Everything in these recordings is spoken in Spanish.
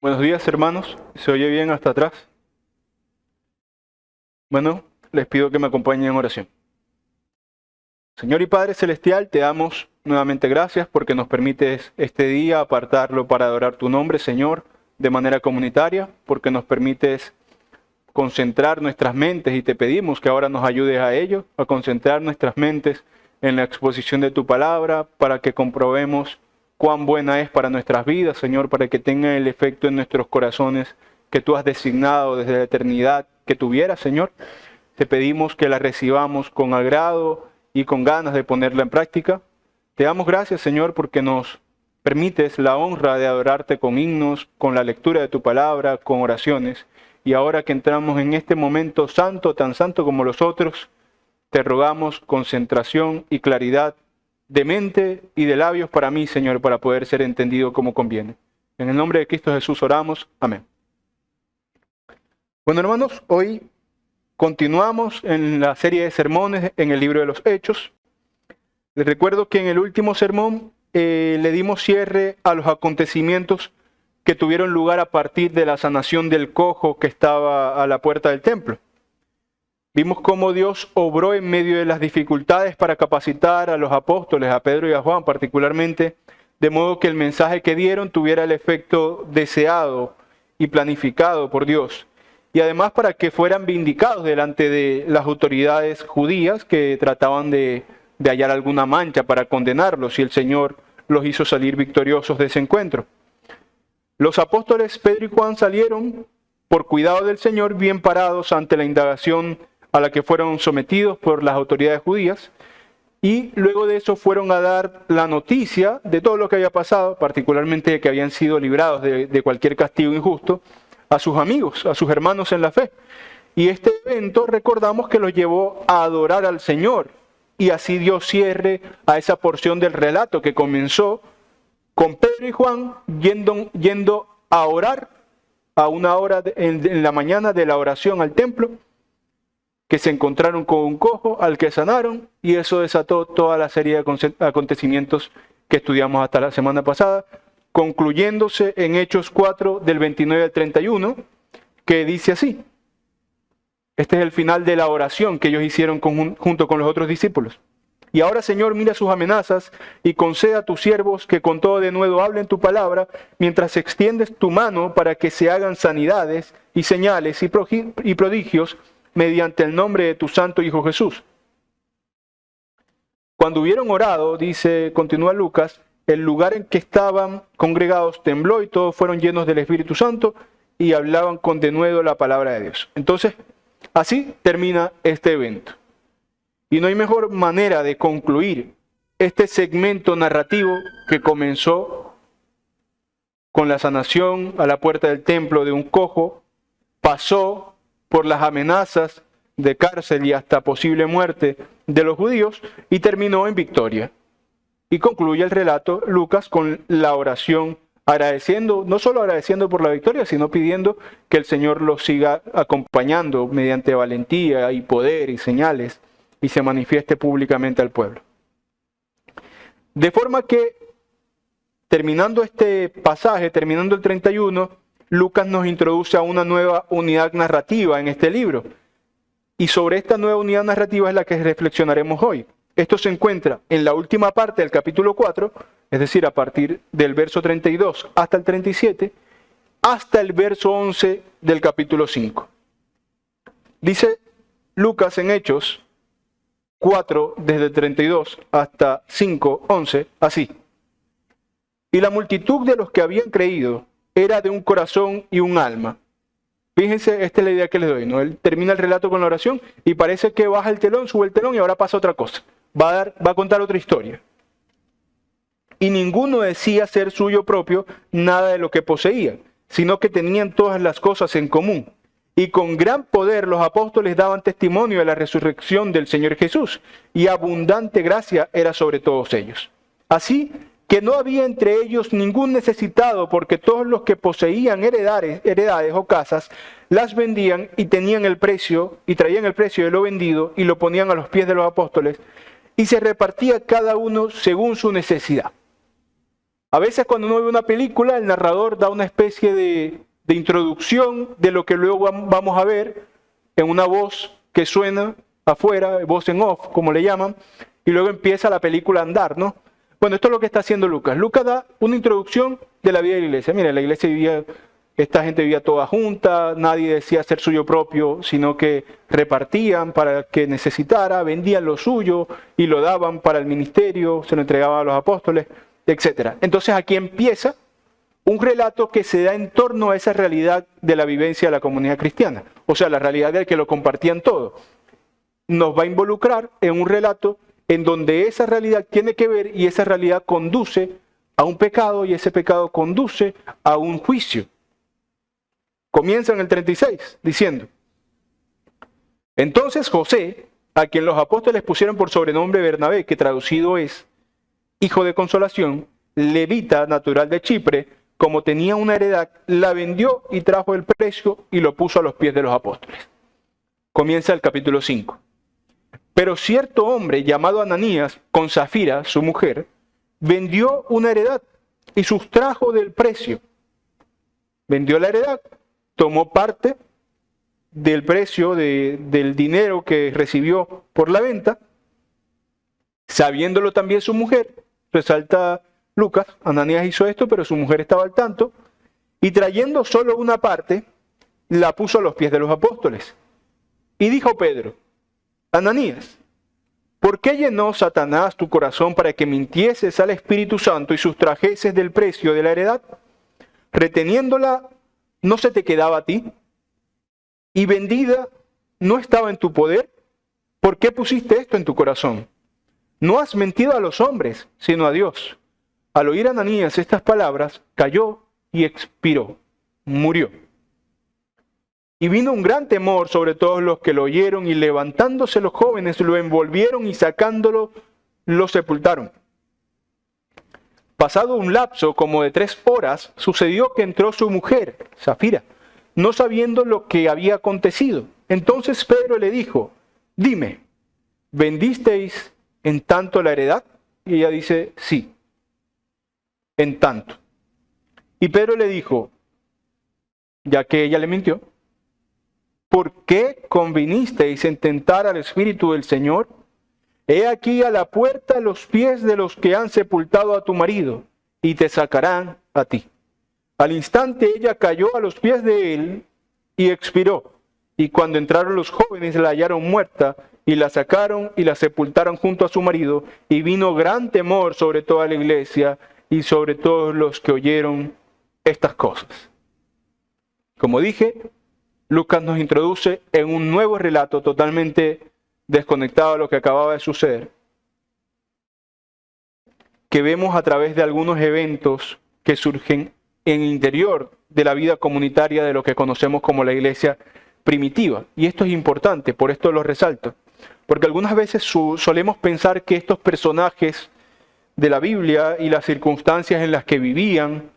Buenos días, hermanos. ¿Se oye bien hasta atrás? Bueno, les pido que me acompañen en oración. Señor y Padre Celestial, te damos nuevamente gracias porque nos permites este día apartarlo para adorar tu nombre, Señor, de manera comunitaria, porque nos permites concentrar nuestras mentes y te pedimos que ahora nos ayudes a ello, a concentrar nuestras mentes en la exposición de tu palabra, para que comprobemos cuán buena es para nuestras vidas, Señor, para que tenga el efecto en nuestros corazones que tú has designado desde la eternidad que tuviera, Señor. Te pedimos que la recibamos con agrado y con ganas de ponerla en práctica. Te damos gracias, Señor, porque nos permites la honra de adorarte con himnos, con la lectura de tu palabra, con oraciones. Y ahora que entramos en este momento santo, tan santo como los otros, te rogamos concentración y claridad de mente y de labios para mí, Señor, para poder ser entendido como conviene. En el nombre de Cristo Jesús oramos. Amén. Bueno, hermanos, hoy continuamos en la serie de sermones en el libro de los Hechos. Les recuerdo que en el último sermón le dimos cierre a los acontecimientos que tuvieron lugar a partir de la sanación del cojo que estaba a la puerta del templo. Vimos cómo Dios obró en medio de las dificultades para capacitar a los apóstoles, a Pedro y a Juan particularmente, de modo que el mensaje que dieron tuviera el efecto deseado y planificado por Dios. Y además para que fueran vindicados delante de las autoridades judías que trataban de hallar alguna mancha para condenarlos, y el Señor los hizo salir victoriosos de ese encuentro. Los apóstoles Pedro y Juan salieron, por cuidado del Señor, bien parados ante la indagación a la que fueron sometidos por las autoridades judías, y luego de eso fueron a dar la noticia de todo lo que había pasado, particularmente de que habían sido librados de cualquier castigo injusto, a sus amigos, a sus hermanos en la fe. Y este evento, recordamos que los llevó a adorar al Señor, y así dio cierre a esa porción del relato que comenzó con Pedro y Juan yendo a orar a una hora en la mañana de la oración al templo, que se encontraron con un cojo al que sanaron, y eso desató toda la serie de acontecimientos que estudiamos hasta la semana pasada, concluyéndose en Hechos 4 del 29 al 31, que dice así. Este es el final de la oración que ellos hicieron junto con los otros discípulos. Y ahora, Señor, mira sus amenazas y conceda a tus siervos que con todo denuedo hablen tu palabra, mientras extiendes tu mano para que se hagan sanidades y señales y prodigios mediante el nombre de tu santo Hijo Jesús. Cuando hubieron orado, continúa Lucas, el lugar en que estaban congregados tembló y todos fueron llenos del Espíritu Santo y hablaban con denuedo la palabra de Dios. Entonces, así termina este evento. Y no hay mejor manera de concluir este segmento narrativo que comenzó con la sanación a la puerta del templo de un cojo, pasó por las amenazas de cárcel y hasta posible muerte de los judíos y terminó en victoria. Y concluye el relato Lucas con la oración, agradeciendo, no solo agradeciendo por la victoria, sino pidiendo que el Señor los siga acompañando mediante valentía y poder y señales y se manifieste públicamente al pueblo. De forma que, terminando este pasaje, terminando el 31, Lucas nos introduce a una nueva unidad narrativa en este libro. Y sobre esta nueva unidad narrativa es la que reflexionaremos hoy. Esto se encuentra en la última parte del capítulo 4, es decir, a partir del verso 32 hasta el 37, hasta el verso 11 del capítulo 5. Dice Lucas en Hechos 4, desde el 32 hasta 5, 11, así. Y la multitud de los que habían creído era de un corazón y un alma. Fíjense, esta es la idea que les doy, ¿no? Él termina el relato con la oración y parece que baja el telón, sube el telón y ahora pasa otra cosa. Va a contar otra historia. Y ninguno decía ser suyo propio nada de lo que poseía, sino que tenían todas las cosas en común. Y con gran poder los apóstoles daban testimonio de la resurrección del Señor Jesús, y abundante gracia era sobre todos ellos. Así que no había entre ellos ningún necesitado, porque todos los que poseían heredades o casas, las vendían y traían el precio de lo vendido y lo ponían a los pies de los apóstoles, y se repartía cada uno según su necesidad. A veces cuando uno ve una película, el narrador da una especie de introducción de lo que luego vamos a ver en una voz que suena afuera, voz en off, como le llaman, y luego empieza la película a andar, ¿no? Bueno, esto es lo que está haciendo Lucas. Lucas da una introducción de la vida de la iglesia. Mira, la iglesia vivía, esta gente vivía toda junta, nadie decía ser suyo propio, sino que repartían para el que necesitara, vendían lo suyo y lo daban para el ministerio, se lo entregaban a los apóstoles, etc. Entonces aquí empieza un relato que se da en torno a esa realidad de la vivencia de la comunidad cristiana, o sea, la realidad de que lo compartían todo. Nos va a involucrar en un relato en donde esa realidad tiene que ver y esa realidad conduce a un pecado y ese pecado conduce a un juicio. Comienza en el 36 diciendo: entonces José, a quien los apóstoles pusieron por sobrenombre Bernabé, que traducido es hijo de consolación, levita natural de Chipre, como tenía una heredad, la vendió y trajo el precio y lo puso a los pies de los apóstoles. Comienza el capítulo 5. Pero cierto hombre llamado Ananías, con Zafira, su mujer, vendió una heredad y sustrajo del precio. Vendió la heredad, tomó parte del precio del dinero que recibió por la venta, sabiéndolo también su mujer, resalta Lucas, Ananías hizo esto, pero su mujer estaba al tanto, y trayendo solo una parte, la puso a los pies de los apóstoles. Y dijo Pedro: Ananías, ¿por qué llenó Satanás tu corazón para que mintieses al Espíritu Santo y sustrajeses del precio de la heredad? Reteniéndola, ¿no se te quedaba a ti? ¿Y vendida no estaba en tu poder? ¿Por qué pusiste esto en tu corazón? No has mentido a los hombres, sino a Dios. Al oír Ananías estas palabras, cayó y expiró, murió. Y vino un gran temor sobre todos los que lo oyeron, y levantándose los jóvenes lo envolvieron y sacándolo lo sepultaron. Pasado un lapso como de 3 horas, sucedió que entró su mujer, Zafira, no sabiendo lo que había acontecido. Entonces Pedro le dijo: dime, ¿vendisteis en tanto la heredad? Y ella dice: sí, en tanto. Y Pedro le dijo, ya que ella le mintió: ¿por qué convinisteis en tentar al Espíritu del Señor? He aquí a la puerta los pies de los que han sepultado a tu marido, y te sacarán a ti. Al instante ella cayó a los pies de él y expiró. Y cuando entraron los jóvenes la hallaron muerta, y la sacaron y la sepultaron junto a su marido, y vino gran temor sobre toda la iglesia y sobre todos los que oyeron estas cosas. Como dije, Lucas nos introduce en un nuevo relato totalmente desconectado de lo que acababa de suceder, que vemos a través de algunos eventos que surgen en el interior de la vida comunitaria de lo que conocemos como la iglesia primitiva. Y esto es importante, por esto lo resalto, porque algunas veces solemos pensar que estos personajes de la Biblia y las circunstancias en las que vivían,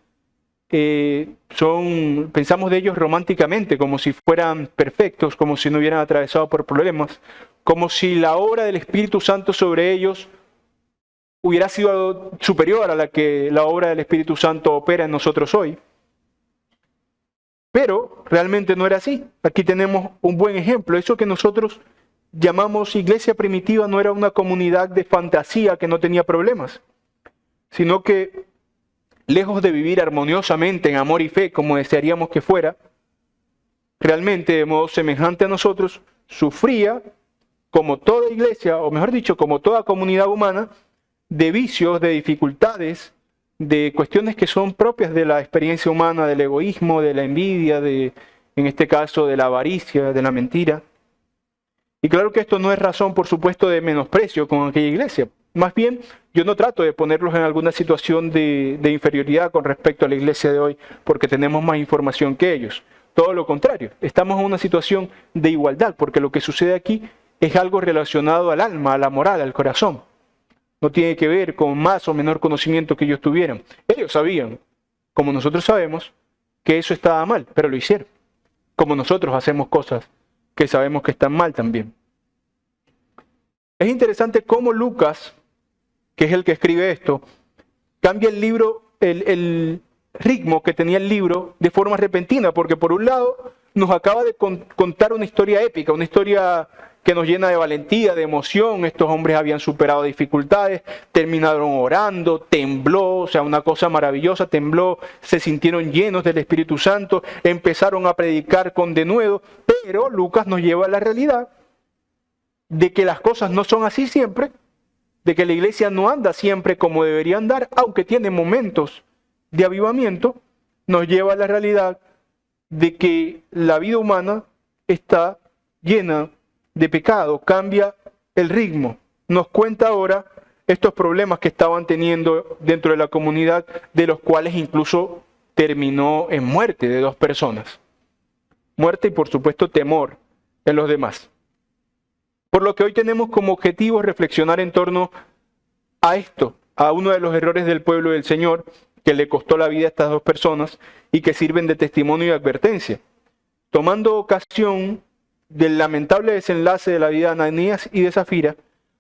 pensamos de ellos románticamente, como si fueran perfectos, como si no hubieran atravesado por problemas, como si la obra del Espíritu Santo sobre ellos hubiera sido superior a la que la obra del Espíritu Santo opera en nosotros hoy. Pero realmente no era así. Aquí tenemos un buen ejemplo. Eso que nosotros llamamos iglesia primitiva no era una comunidad de fantasía que no tenía problemas, sino que lejos de vivir armoniosamente en amor y fe como desearíamos que fuera, realmente de modo semejante a nosotros, sufría, como toda iglesia, o mejor dicho, como toda comunidad humana, de vicios, de dificultades, de cuestiones que son propias de la experiencia humana, del egoísmo, de la envidia, en este caso de la avaricia, de la mentira. Y claro que esto no es razón, por supuesto, de menosprecio con aquella iglesia. Más bien, yo no trato de ponerlos en alguna situación de inferioridad con respecto a la iglesia de hoy, porque tenemos más información que ellos. Todo lo contrario, estamos en una situación de igualdad, porque lo que sucede aquí es algo relacionado al alma, a la moral, al corazón. No tiene que ver con más o menor conocimiento que ellos tuvieran. Ellos sabían, como nosotros sabemos, que eso estaba mal, pero lo hicieron. Como nosotros hacemos cosas que sabemos que están mal también. Es interesante cómo Lucas, que es el que escribe esto, cambia el libro el ritmo que tenía el libro de forma repentina, porque por un lado nos acaba de contar una historia épica, una historia que nos llena de valentía, de emoción. Estos hombres habían superado dificultades, terminaron orando, tembló, o sea, una cosa maravillosa, tembló, se sintieron llenos del Espíritu Santo, empezaron a predicar con denuedo, pero Lucas nos lleva a la realidad de que las cosas no son así siempre, de que la iglesia no anda siempre como debería andar, aunque tiene momentos de avivamiento. Nos lleva a la realidad de que la vida humana está llena de pecado, cambia el ritmo. Nos cuenta ahora estos problemas que estaban teniendo dentro de la comunidad, de los cuales incluso terminó en muerte de 2 personas. Muerte y por supuesto temor en los demás. Por lo que hoy tenemos como objetivo reflexionar en torno a esto, a uno de los errores del pueblo del Señor, que le costó la vida a estas 2 personas y que sirven de testimonio y advertencia. Tomando ocasión del lamentable desenlace de la vida de Ananías y de Zafira,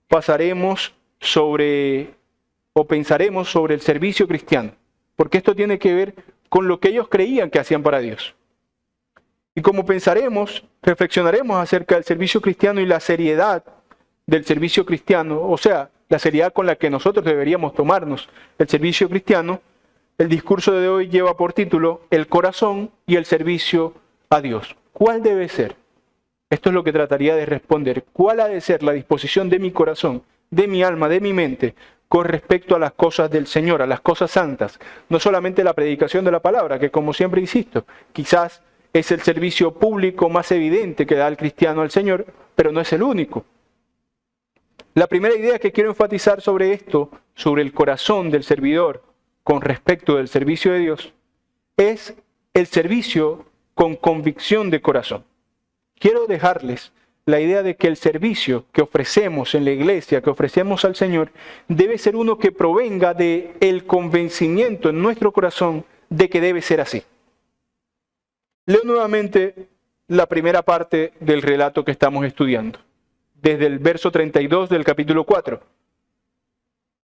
pensaremos sobre el servicio cristiano, porque esto tiene que ver con lo que ellos creían que hacían para Dios. Y como reflexionaremos acerca del servicio cristiano y la seriedad del servicio cristiano, o sea, la seriedad con la que nosotros deberíamos tomarnos el servicio cristiano, el discurso de hoy lleva por título El corazón y el servicio a Dios. ¿Cuál debe ser? Esto es lo que trataría de responder. ¿Cuál ha de ser la disposición de mi corazón, de mi alma, de mi mente, con respecto a las cosas del Señor, a las cosas santas? No solamente la predicación de la palabra, que como siempre insisto, quizás es el servicio público más evidente que da el cristiano al Señor, pero no es el único. La primera idea que quiero enfatizar sobre esto, sobre el corazón del servidor con respecto del servicio de Dios, es el servicio con convicción de corazón. Quiero dejarles la idea de que el servicio que ofrecemos en la iglesia, que ofrecemos al Señor, debe ser uno que provenga del convencimiento en nuestro corazón de que debe ser así. Leo nuevamente la primera parte del relato que estamos estudiando, desde el verso 32 del capítulo 4.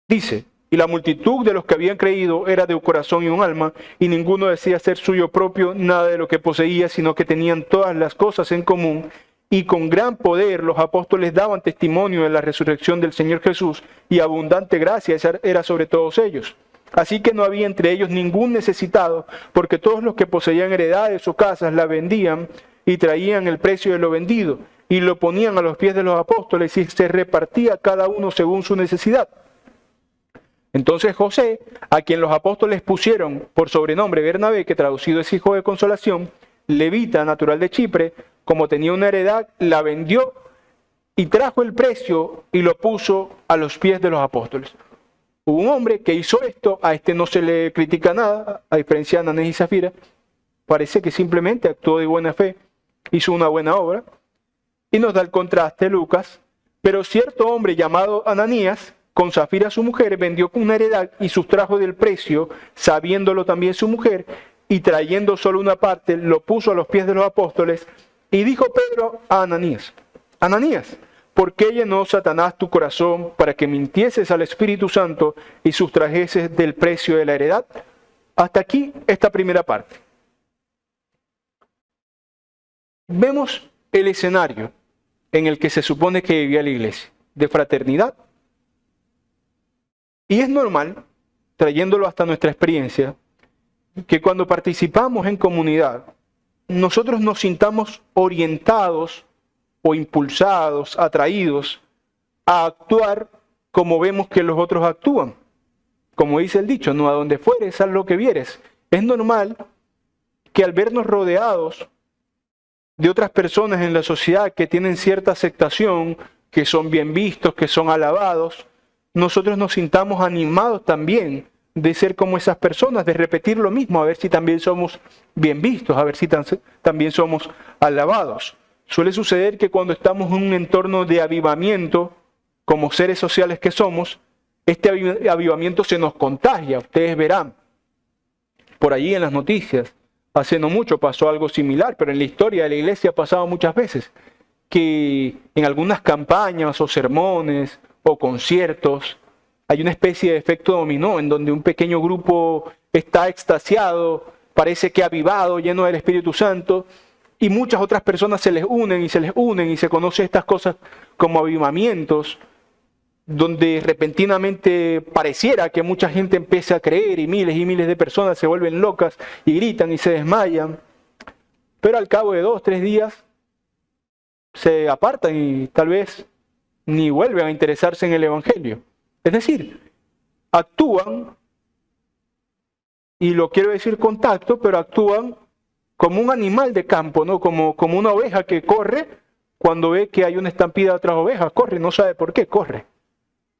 Dice: y la multitud de los que habían creído era de un corazón y un alma, y ninguno decía ser suyo propio nada de lo que poseía, sino que tenían todas las cosas en común, y con gran poder los apóstoles daban testimonio de la resurrección del Señor Jesús, y abundante gracia era sobre todos ellos. Así que no había entre ellos ningún necesitado, porque todos los que poseían heredades o casas la vendían y traían el precio de lo vendido, y lo ponían a los pies de los apóstoles, y se repartía cada uno según su necesidad. Entonces José, a quien los apóstoles pusieron por sobrenombre Bernabé, que traducido es hijo de consolación, levita, natural de Chipre, como tenía una heredad, la vendió y trajo el precio y lo puso a los pies de los apóstoles. Hubo un hombre que hizo esto, a este no se le critica nada, a diferencia de Ananías y Zafira, parece que simplemente actuó de buena fe, hizo una buena obra, y nos da el contraste Lucas. Pero cierto hombre llamado Ananías, con Zafira su mujer, vendió una heredad y sustrajo del precio, sabiéndolo también su mujer, y trayendo solo una parte, lo puso a los pies de los apóstoles. Y dijo Pedro a Ananías: Ananías, ¿por qué llenó Satanás tu corazón para que mintieses al Espíritu Santo y sustrajeses del precio de la heredad? Hasta aquí esta primera parte. Vemos el escenario en el que se supone que vivía la iglesia, de fraternidad. Y es normal, trayéndolo hasta nuestra experiencia, que cuando participamos en comunidad, nosotros nos sintamos orientados o impulsados, atraídos a actuar como vemos que los otros actúan. Como dice el dicho, no a donde fueres, haz lo que vieres. Es normal que al vernos rodeados de otras personas en la sociedad que tienen cierta aceptación, que son bien vistos, que son alabados, nosotros nos sintamos animados también de ser como esas personas, de repetir lo mismo, a ver si también somos bien vistos, a ver si también somos alabados. Suele suceder que cuando estamos en un entorno de avivamiento, como seres sociales que somos, este avivamiento se nos contagia. Ustedes verán, por allí en las noticias, hace no mucho pasó algo similar, pero en la historia de la iglesia ha pasado muchas veces, que en algunas campañas o sermones o conciertos hay una especie de efecto dominó en donde un pequeño grupo está extasiado, parece que avivado, lleno del Espíritu Santo, y muchas otras personas se les unen y se les unen y se conocen estas cosas como avivamientos, donde repentinamente pareciera que mucha gente empieza a creer y miles de personas se vuelven locas y gritan y se desmayan, pero al cabo de 2 o 3 días se apartan y tal vez ni vuelven a interesarse en el Evangelio. Es decir, actúan, y lo quiero decir con tacto, pero actúan como un animal de campo, ¿no? Como una oveja que corre cuando ve que hay una estampida de otras ovejas. Corre, no sabe por qué, corre.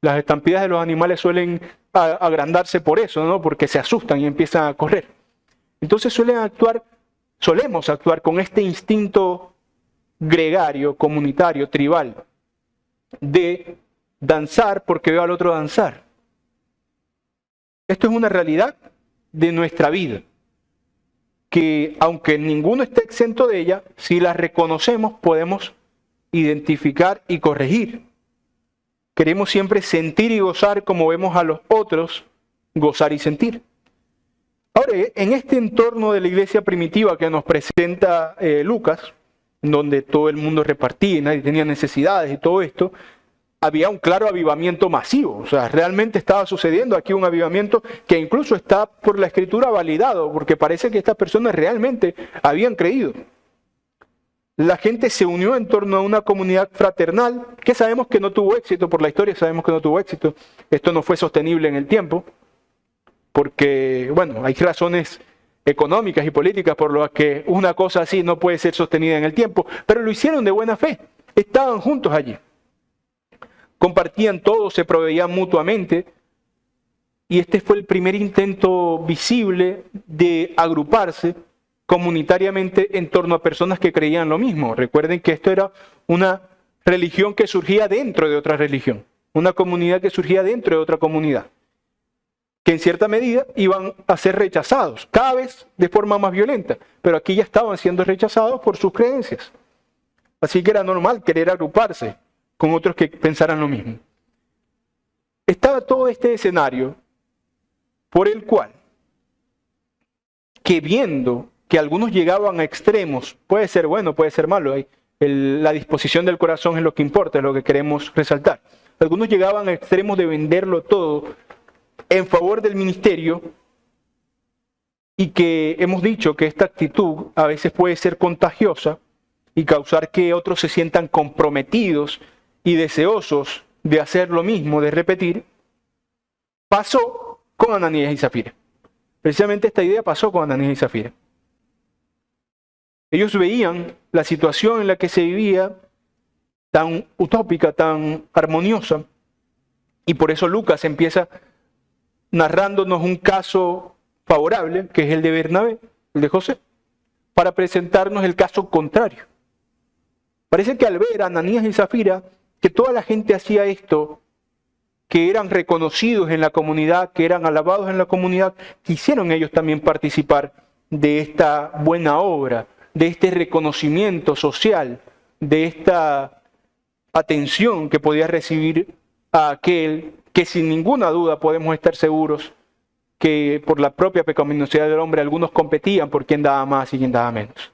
Las estampidas de los animales suelen agrandarse por eso, ¿no? Porque se asustan y empiezan a correr. Entonces solemos actuar con este instinto gregario, comunitario, tribal, de danzar porque veo al otro danzar. Esto es una realidad de nuestra vida, que aunque ninguno esté exento de ella, si la reconocemos podemos identificar y corregir. Queremos siempre sentir y gozar como vemos a los otros gozar y sentir. Ahora, en este entorno de la iglesia primitiva que nos presenta Lucas, donde todo el mundo repartía y nadie tenía necesidades y todo esto, había un claro avivamiento masivo. O sea, realmente estaba sucediendo aquí un avivamiento que incluso está por la Escritura validado, porque parece que estas personas realmente habían creído. La gente se unió en torno a una comunidad fraternal que sabemos que no tuvo éxito, por la historia sabemos que no tuvo éxito. Esto no fue sostenible en el tiempo, porque, bueno, hay razones económicas y políticas por las que una cosa así no puede ser sostenida en el tiempo, pero lo hicieron de buena fe, estaban juntos allí. Compartían todo, se proveían mutuamente, y este fue el primer intento visible de agruparse comunitariamente en torno a personas que creían lo mismo. Recuerden que esto era una religión que surgía dentro de otra religión, una comunidad que surgía dentro de otra comunidad, que en cierta medida iban a ser rechazados, cada vez de forma más violenta, pero aquí ya estaban siendo rechazados por sus creencias. Así que era normal querer agruparse con otros que pensaran lo mismo. Estaba todo este escenario por el cual, que viendo que algunos llegaban a extremos, puede ser bueno, puede ser malo, la disposición del corazón es lo que importa, es lo que queremos resaltar. Algunos llegaban a extremos de venderlo todo en favor del ministerio, y que hemos dicho que esta actitud a veces puede ser contagiosa y causar que otros se sientan comprometidos y deseosos de hacer lo mismo, de repetir. Pasó con Ananías y Zafira. Precisamente esta idea pasó con Ananías y Zafira. Ellos veían la situación en la que se vivía tan utópica, tan armoniosa, y por eso Lucas empieza narrándonos un caso favorable, que es el de Bernabé, el de José, para presentarnos el caso contrario. Parece que al ver a Ananías y Zafira, que toda la gente hacía esto, que eran reconocidos en la comunidad, que eran alabados en la comunidad, quisieron ellos también participar de esta buena obra, de este reconocimiento social, de esta atención que podía recibir a aquel que sin ninguna duda podemos estar seguros que por la propia pecaminosidad del hombre algunos competían por quién daba más y quién daba menos.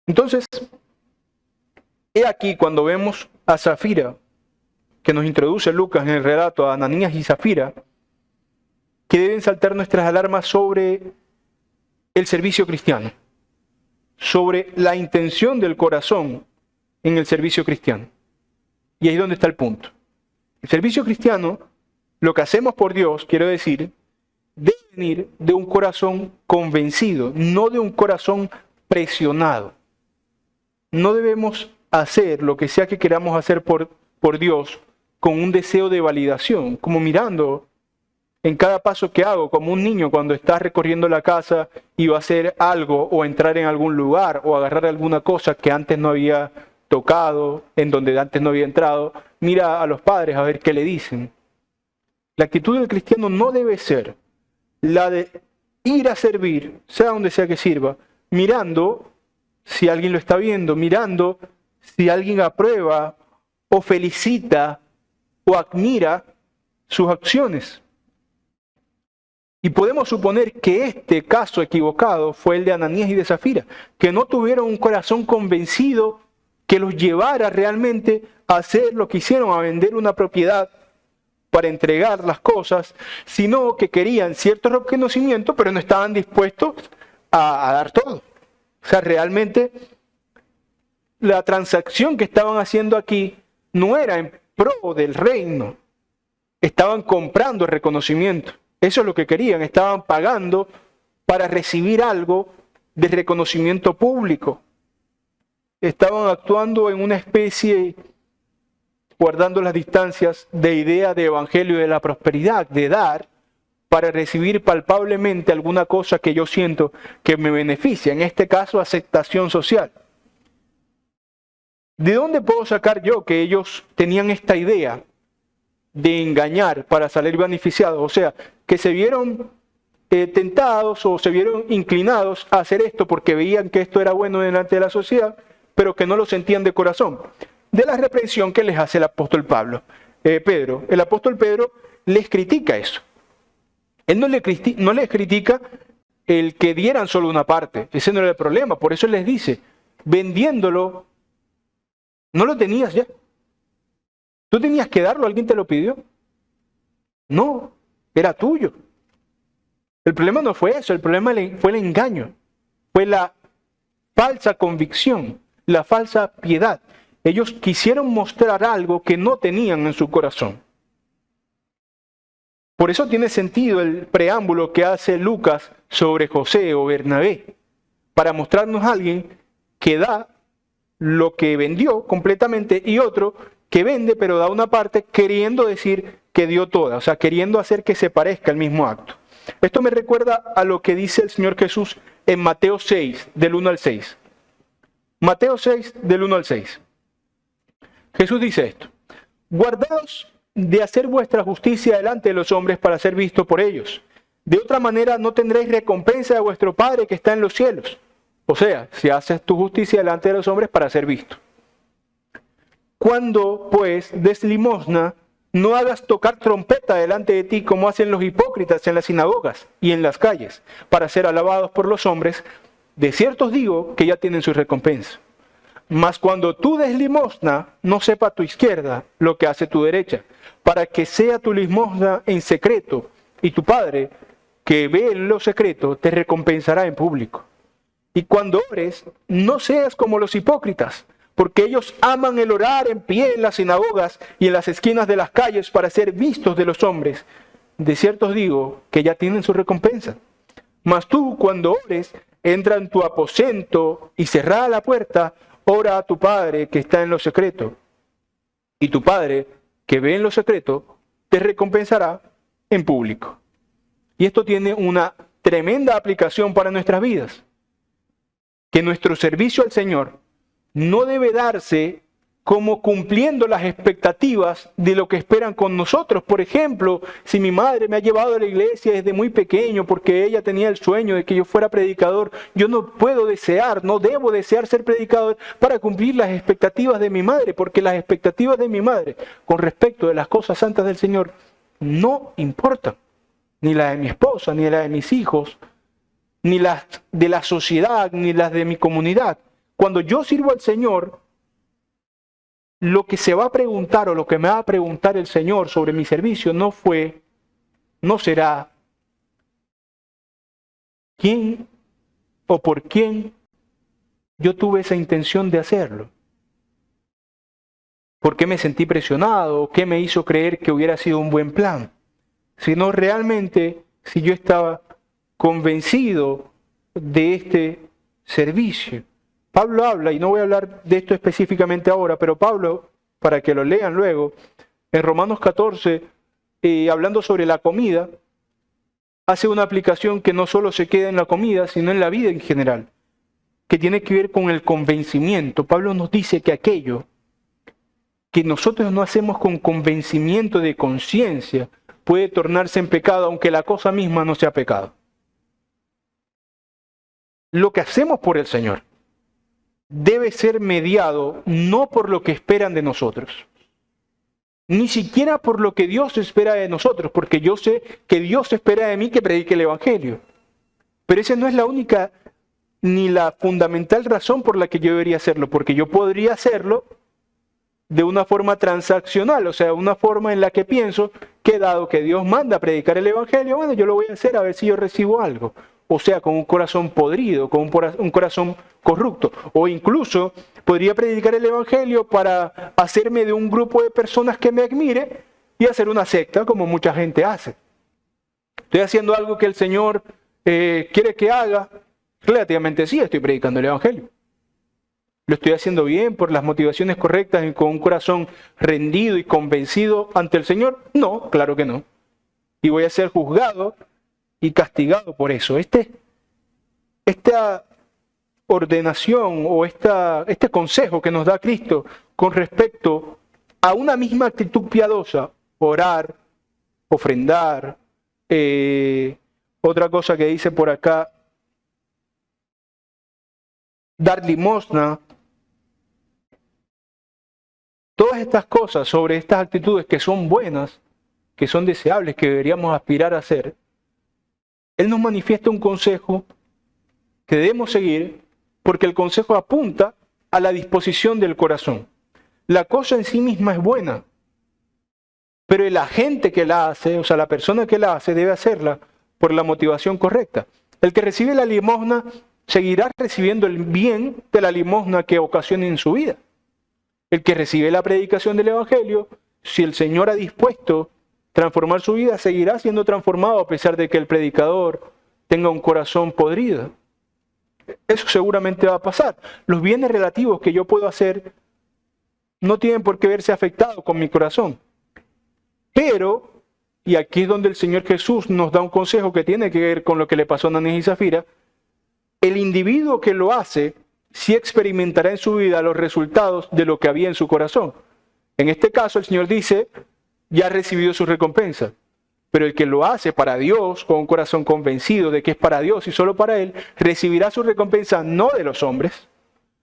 Entonces, he aquí cuando vemos a Zafira, que nos introduce Lucas en el relato a Ananías y Zafira, que deben saltar nuestras alarmas sobre el servicio cristiano, sobre la intención del corazón en el servicio cristiano. Y ahí es donde está el punto. El servicio cristiano, lo que hacemos por Dios, quiero decir, debe venir de un corazón convencido, no de un corazón presionado. No debemos hacer lo que sea que queramos hacer por Dios con un deseo de validación, como mirando en cada paso que hago, como un niño cuando está recorriendo la casa y va a hacer algo o entrar en algún lugar o agarrar alguna cosa que antes no había tocado, en donde antes no había entrado, mira a los padres a ver qué le dicen. La actitud del cristiano no debe ser la de ir a servir, sea donde sea que sirva, mirando si alguien lo está viendo, mirando si alguien aprueba o felicita o admira sus acciones. Y podemos suponer que este caso equivocado fue el de Ananías y de Zafira, que no tuvieron un corazón convencido que los llevara realmente a hacer lo que hicieron, a vender una propiedad para entregar las cosas, sino que querían cierto reconocimiento, pero no estaban dispuestos a dar todo. O sea, realmente la transacción que estaban haciendo aquí no era en pro del reino. Estaban comprando el reconocimiento. Eso es lo que querían. Estaban pagando para recibir algo de reconocimiento público. Estaban actuando en una especie, guardando las distancias, de idea de evangelio de la prosperidad, de dar para recibir palpablemente alguna cosa que yo siento que me beneficia. En este caso, aceptación social. ¿De dónde puedo sacar yo que ellos tenían esta idea de engañar para salir beneficiados? O sea, que se vieron tentados o se vieron inclinados a hacer esto porque veían que esto era bueno delante de la sociedad, pero que no lo sentían de corazón. De la reprensión que les hace el apóstol Pedro. El apóstol Pedro les critica eso. Él no les critica el que dieran solo una parte. Ese no era el problema. Por eso les dice, vendiéndolo, no lo tenías ya. ¿Tú tenías que darlo? ¿Alguien te lo pidió? No, era tuyo. El problema no fue eso, el problema fue el engaño. Fue la falsa convicción, la falsa piedad. Ellos quisieron mostrar algo que no tenían en su corazón. Por eso tiene sentido el preámbulo que hace Lucas sobre José o Bernabé, para mostrarnos a alguien que da lo que vendió completamente y otro que vende pero da una parte queriendo decir que dio toda, o sea, queriendo hacer que se parezca el mismo acto. Esto me recuerda a lo que dice el Señor Jesús en Mateo 6, del 1 al 6. Mateo 6, del 1 al 6. Jesús dice esto: guardaos de hacer vuestra justicia delante de los hombres para ser visto por ellos. De otra manera no tendréis recompensa de vuestro Padre que está en los cielos. O sea, si haces tu justicia delante de los hombres para ser visto. Cuando, pues, des limosna, no hagas tocar trompeta delante de ti como hacen los hipócritas en las sinagogas y en las calles, para ser alabados por los hombres. De cierto os digo que ya tienen su recompensa. Mas cuando tú des limosna, no sepa tu izquierda lo que hace tu derecha, para que sea tu limosna en secreto, y tu Padre, que ve en lo secreto, te recompensará en público. Y cuando ores, no seas como los hipócritas, porque ellos aman el orar en pie en las sinagogas y en las esquinas de las calles para ser vistos de los hombres. De cierto os digo que ya tienen su recompensa. Mas tú, cuando ores, entra en tu aposento y cerrada la puerta, ora a tu Padre que está en lo secreto. Y tu Padre, que ve en lo secreto, te recompensará en público. Y esto tiene una tremenda aplicación para nuestras vidas. Que nuestro servicio al Señor no debe darse como cumpliendo las expectativas de lo que esperan con nosotros. Por ejemplo, si mi madre me ha llevado a la iglesia desde muy pequeño porque ella tenía el sueño de que yo fuera predicador, yo no puedo desear, no debo desear ser predicador para cumplir las expectativas de mi madre, porque las expectativas de mi madre con respecto de las cosas santas del Señor no importan. Ni la de mi esposa, ni la de mis hijos, ni las de la sociedad, ni las de mi comunidad. Cuando yo sirvo al Señor, lo que se va a preguntar o lo que me va a preguntar el Señor sobre mi servicio no será quién o por quién yo tuve esa intención de hacerlo. ¿Por qué me sentí presionado? ¿Qué me hizo creer que hubiera sido un buen plan? Sino realmente si yo estaba convencido de este servicio. Pablo habla, y no voy a hablar de esto específicamente ahora, pero Pablo, para que lo lean luego, en Romanos 14, hablando sobre la comida, hace una aplicación que no solo se queda en la comida, sino en la vida en general, que tiene que ver con el convencimiento. Pablo nos dice que aquello que nosotros no hacemos con convencimiento de conciencia puede tornarse en pecado, aunque la cosa misma no sea pecado. Lo que hacemos por el Señor debe ser mediado no por lo que esperan de nosotros, ni siquiera por lo que Dios espera de nosotros, porque yo sé que Dios espera de mí que predique el Evangelio. Pero esa no es la única ni la fundamental razón por la que yo debería hacerlo, porque yo podría hacerlo de una forma transaccional, o sea, una forma en la que pienso que dado que Dios manda a predicar el Evangelio, bueno, yo lo voy a hacer a ver si yo recibo algo. O sea, con un corazón podrido, con un corazón corrupto. O incluso podría predicar el Evangelio para hacerme de un grupo de personas que me admire y hacer una secta como mucha gente hace. Estoy haciendo algo que el Señor quiere que haga. Relativamente sí, estoy predicando el Evangelio. ¿Lo estoy haciendo bien por las motivaciones correctas y con un corazón rendido y convencido ante el Señor? No, claro que no. Y voy a ser juzgado y castigado por eso. Esta ordenación o este consejo que nos da Cristo con respecto a una misma actitud piadosa, orar, ofrendar, otra cosa que dice por acá, dar limosna. Todas estas cosas sobre estas actitudes que son buenas, que son deseables, que deberíamos aspirar a hacer, Él nos manifiesta un consejo que debemos seguir porque el consejo apunta a la disposición del corazón. La cosa en sí misma es buena, pero el agente que la hace, o sea, la persona que la hace, debe hacerla por la motivación correcta. El que recibe la limosna seguirá recibiendo el bien de la limosna que ocasione en su vida. El que recibe la predicación del Evangelio, si el Señor ha dispuesto transformar su vida, seguirá siendo transformado a pesar de que el predicador tenga un corazón podrido. Eso seguramente va a pasar. Los bienes relativos que yo puedo hacer no tienen por qué verse afectados con mi corazón. Pero, y aquí es donde el Señor Jesús nos da un consejo que tiene que ver con lo que le pasó a Ananías y Zafira, el individuo que lo hace sí experimentará en su vida los resultados de lo que había en su corazón. En este caso, el Señor dice, ya ha recibido su recompensa. Pero el que lo hace para Dios, con un corazón convencido de que es para Dios y solo para Él, recibirá su recompensa no de los hombres,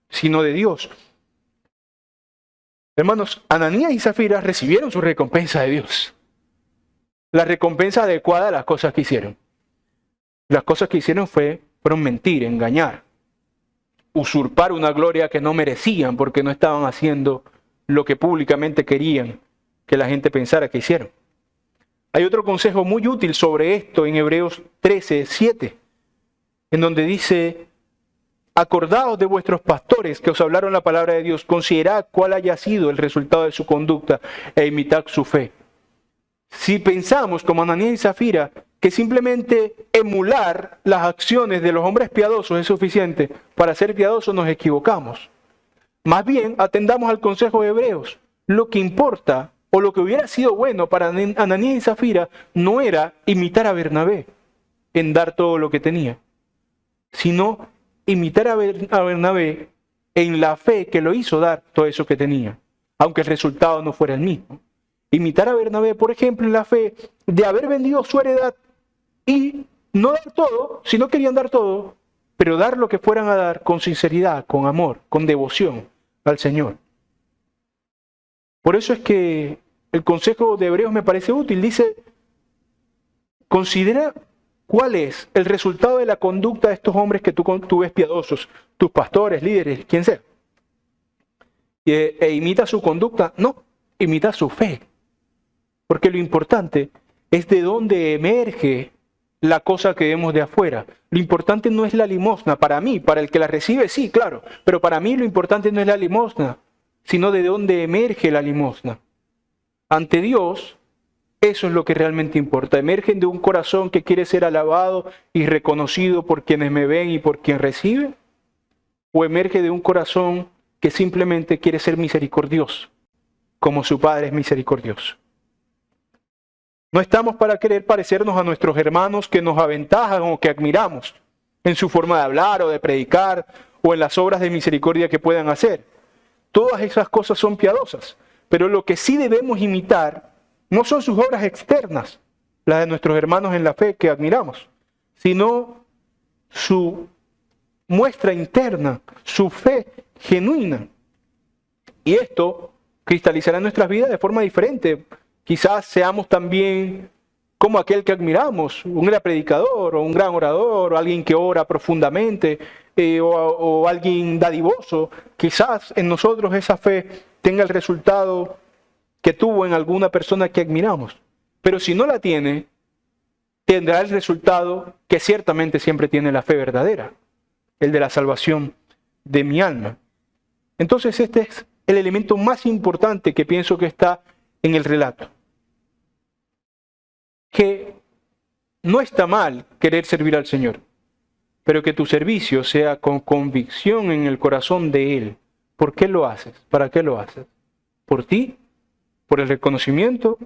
sino de Dios. Hermanos, Ananías y Zafira recibieron su recompensa de Dios. La recompensa adecuada a las cosas que hicieron. Las cosas que hicieron fueron mentir, engañar, usurpar una gloria que no merecían porque no estaban haciendo lo que públicamente querían que la gente pensara que hicieron. Hay otro consejo muy útil sobre esto en Hebreos 13:7, en donde dice, acordaos de vuestros pastores que os hablaron la palabra de Dios, considerad cuál haya sido el resultado de su conducta e imitad su fe. Si pensamos, como Ananías y Zafira, que simplemente emular las acciones de los hombres piadosos es suficiente para ser piadosos, nos equivocamos. Más bien, atendamos al consejo de Hebreos. Lo que importa, o lo que hubiera sido bueno para Ananías y Zafira, no era imitar a Bernabé en dar todo lo que tenía, sino imitar a Bernabé en la fe que lo hizo dar todo eso que tenía, aunque el resultado no fuera el mismo. Imitar a Bernabé, por ejemplo, en la fe de haber vendido su heredad y no dar todo, si no querían dar todo, pero dar lo que fueran a dar con sinceridad, con amor, con devoción al Señor. Por eso es que el consejo de Hebreos me parece útil. Dice, considera cuál es el resultado de la conducta de estos hombres que tú ves piadosos, tus pastores, líderes, quien sea. E imita su conducta. No, imita su fe. Porque lo importante es de dónde emerge la cosa que vemos de afuera. Lo importante no es la limosna. Para mí, para el que la recibe, sí, claro. Pero para mí lo importante no es la limosna, sino de dónde emerge la limosna. Ante Dios, eso es lo que realmente importa. ¿Emergen de un corazón que quiere ser alabado y reconocido por quienes me ven y por quien recibe? ¿O emerge de un corazón que simplemente quiere ser misericordioso, como su Padre es misericordioso? No estamos para querer parecernos a nuestros hermanos que nos aventajan o que admiramos en su forma de hablar o de predicar o en las obras de misericordia que puedan hacer. Todas esas cosas son piadosas, pero lo que sí debemos imitar no son sus obras externas, las de nuestros hermanos en la fe que admiramos, sino su muestra interna, su fe genuina. Y esto cristalizará en nuestras vidas de forma diferente. Quizás seamos también como aquel que admiramos, un gran predicador o un gran orador, o alguien que ora profundamente, o alguien dadivoso. Quizás en nosotros esa fe tenga el resultado que tuvo en alguna persona que admiramos. Pero si no la tiene, tendrá el resultado que ciertamente siempre tiene la fe verdadera, el de la salvación de mi alma. Entonces este es el elemento más importante que pienso que está en el relato. Que no está mal querer servir al Señor, pero que tu servicio sea con convicción en el corazón de Él. ¿Por qué lo haces? ¿Para qué lo haces? ¿Por ti? ¿Por el reconocimiento?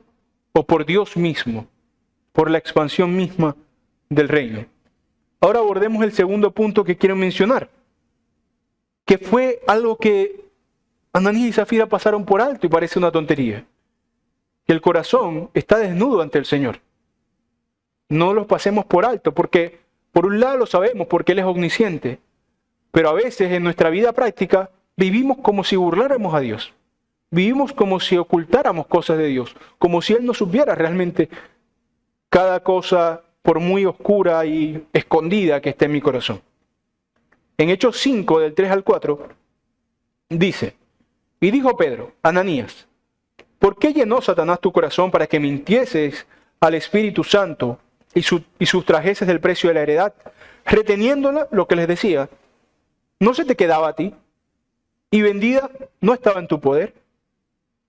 ¿O por Dios mismo? ¿Por la expansión misma del reino? Ahora abordemos el segundo punto que quiero mencionar, que fue algo que Ananías y Zafira pasaron por alto y parece una tontería. Que el corazón está desnudo ante el Señor. No los pasemos por alto, porque por un lado lo sabemos, porque Él es omnisciente, pero a veces en nuestra vida práctica vivimos como si burláramos a Dios. Vivimos como si ocultáramos cosas de Dios, como si Él no supiera realmente cada cosa, por muy oscura y escondida que esté en mi corazón. En Hechos 5, del 3 al 4, dice: y dijo Pedro, Ananías, ¿por qué llenó Satanás tu corazón para que mintieses al Espíritu Santo y sustrajeses del precio de la heredad, reteniéndola, lo que les decía, no se te quedaba a ti, y vendida no estaba en tu poder?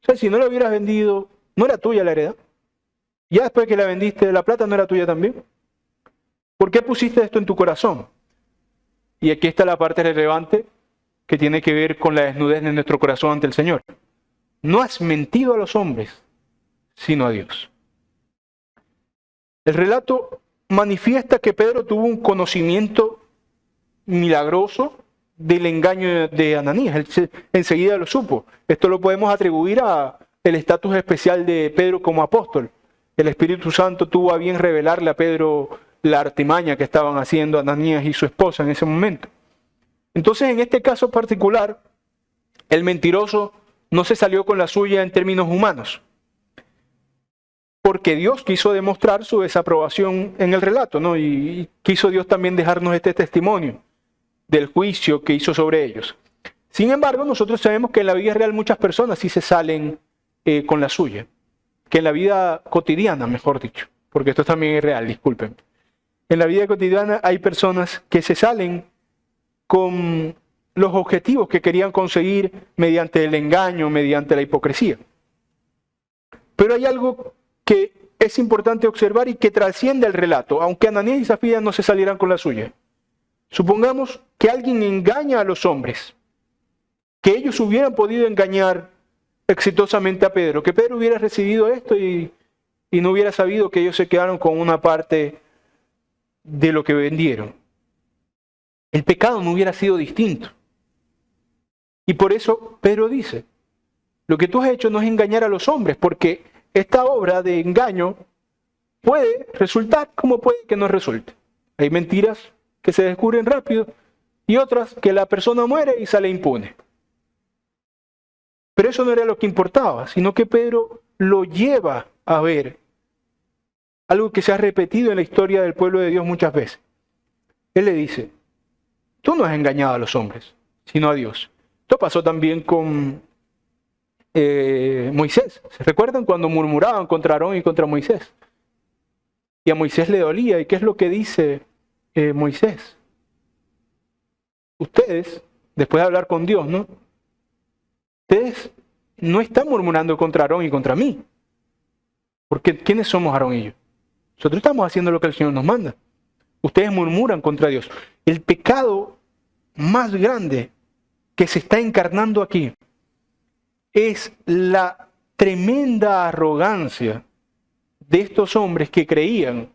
O sea, si no la hubieras vendido, no era tuya la heredad. Ya después que la vendiste, la plata no era tuya también. ¿Por qué pusiste esto en tu corazón? Y aquí está la parte relevante que tiene que ver con la desnudez de nuestro corazón ante el Señor. No has mentido a los hombres, sino a Dios. El relato manifiesta que Pedro tuvo un conocimiento milagroso del engaño de Ananías. Él enseguida lo supo. Esto lo podemos atribuir a el estatus especial de Pedro como apóstol. El Espíritu Santo tuvo a bien revelarle a Pedro la artimaña que estaban haciendo Ananías y su esposa en ese momento. Entonces, en este caso particular, el mentiroso no se salió con la suya en términos humanos, porque Dios quiso demostrar su desaprobación en el relato, ¿no? Y quiso Dios también dejarnos este testimonio del juicio que hizo sobre ellos. Sin embargo, nosotros sabemos que en la vida real muchas personas sí se salen con la suya, que en la vida cotidiana, mejor dicho, porque esto también es real, disculpen. En la vida cotidiana hay personas que se salen con los objetivos que querían conseguir mediante el engaño, mediante la hipocresía. Pero hay algo que es importante observar y que trasciende el relato, aunque Ananías y Zafira no se salieran con la suya. Supongamos que alguien engaña a los hombres, que ellos hubieran podido engañar exitosamente a Pedro, que Pedro hubiera recibido esto y no hubiera sabido que ellos se quedaron con una parte de lo que vendieron. El pecado no hubiera sido distinto. Y por eso Pedro dice, lo que tú has hecho no es engañar a los hombres, porque esta obra de engaño puede resultar como puede que no resulte. Hay mentiras que se descubren rápido y otras que la persona muere y sale impune. Pero eso no era lo que importaba, sino que Pedro lo lleva a ver algo que se ha repetido en la historia del pueblo de Dios muchas veces. Él le dice, tú no has engañado a los hombres, sino a Dios. Esto pasó también con Moisés. ¿Se recuerdan cuando murmuraban contra Aarón y contra Moisés? Y a Moisés le dolía. ¿Y qué es lo que dice Moisés? Ustedes, después de hablar con Dios, ¿no? Ustedes no están murmurando contra Aarón y contra mí. Porque ¿quiénes somos Aarón y yo? Nosotros estamos haciendo lo que el Señor nos manda. Ustedes murmuran contra Dios. El pecado más grande que se está encarnando aquí es la tremenda arrogancia de estos hombres que creían,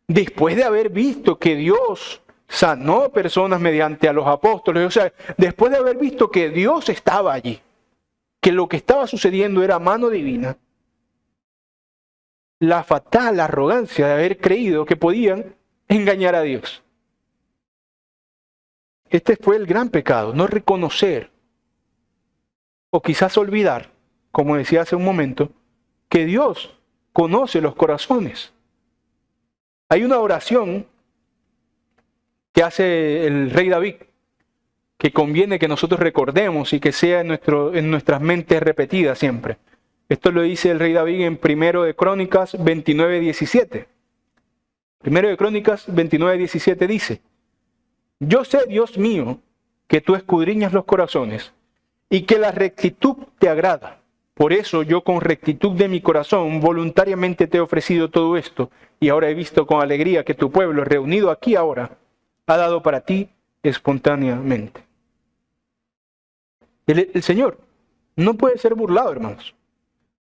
después de haber visto que Dios sanó personas mediante a los apóstoles, o sea, después de haber visto que Dios estaba allí, que lo que estaba sucediendo era mano divina, la fatal arrogancia de haber creído que podían engañar a Dios. Este fue el gran pecado, no reconocer o quizás olvidar como decía hace un momento, que Dios conoce los corazones. Hay una oración que hace el rey David, que conviene que nosotros recordemos y que sea en nuestras mentes repetida siempre. Esto lo dice el rey David en 1 de Crónicas 29:17. 1 de Crónicas 29:17 dice: yo sé, Dios mío, que tú escudriñas los corazones y que la rectitud te agrada. Por eso yo con rectitud de mi corazón voluntariamente te he ofrecido todo esto, y ahora he visto con alegría que tu pueblo, reunido aquí ahora, ha dado para ti espontáneamente. El Señor no puede ser burlado, hermanos.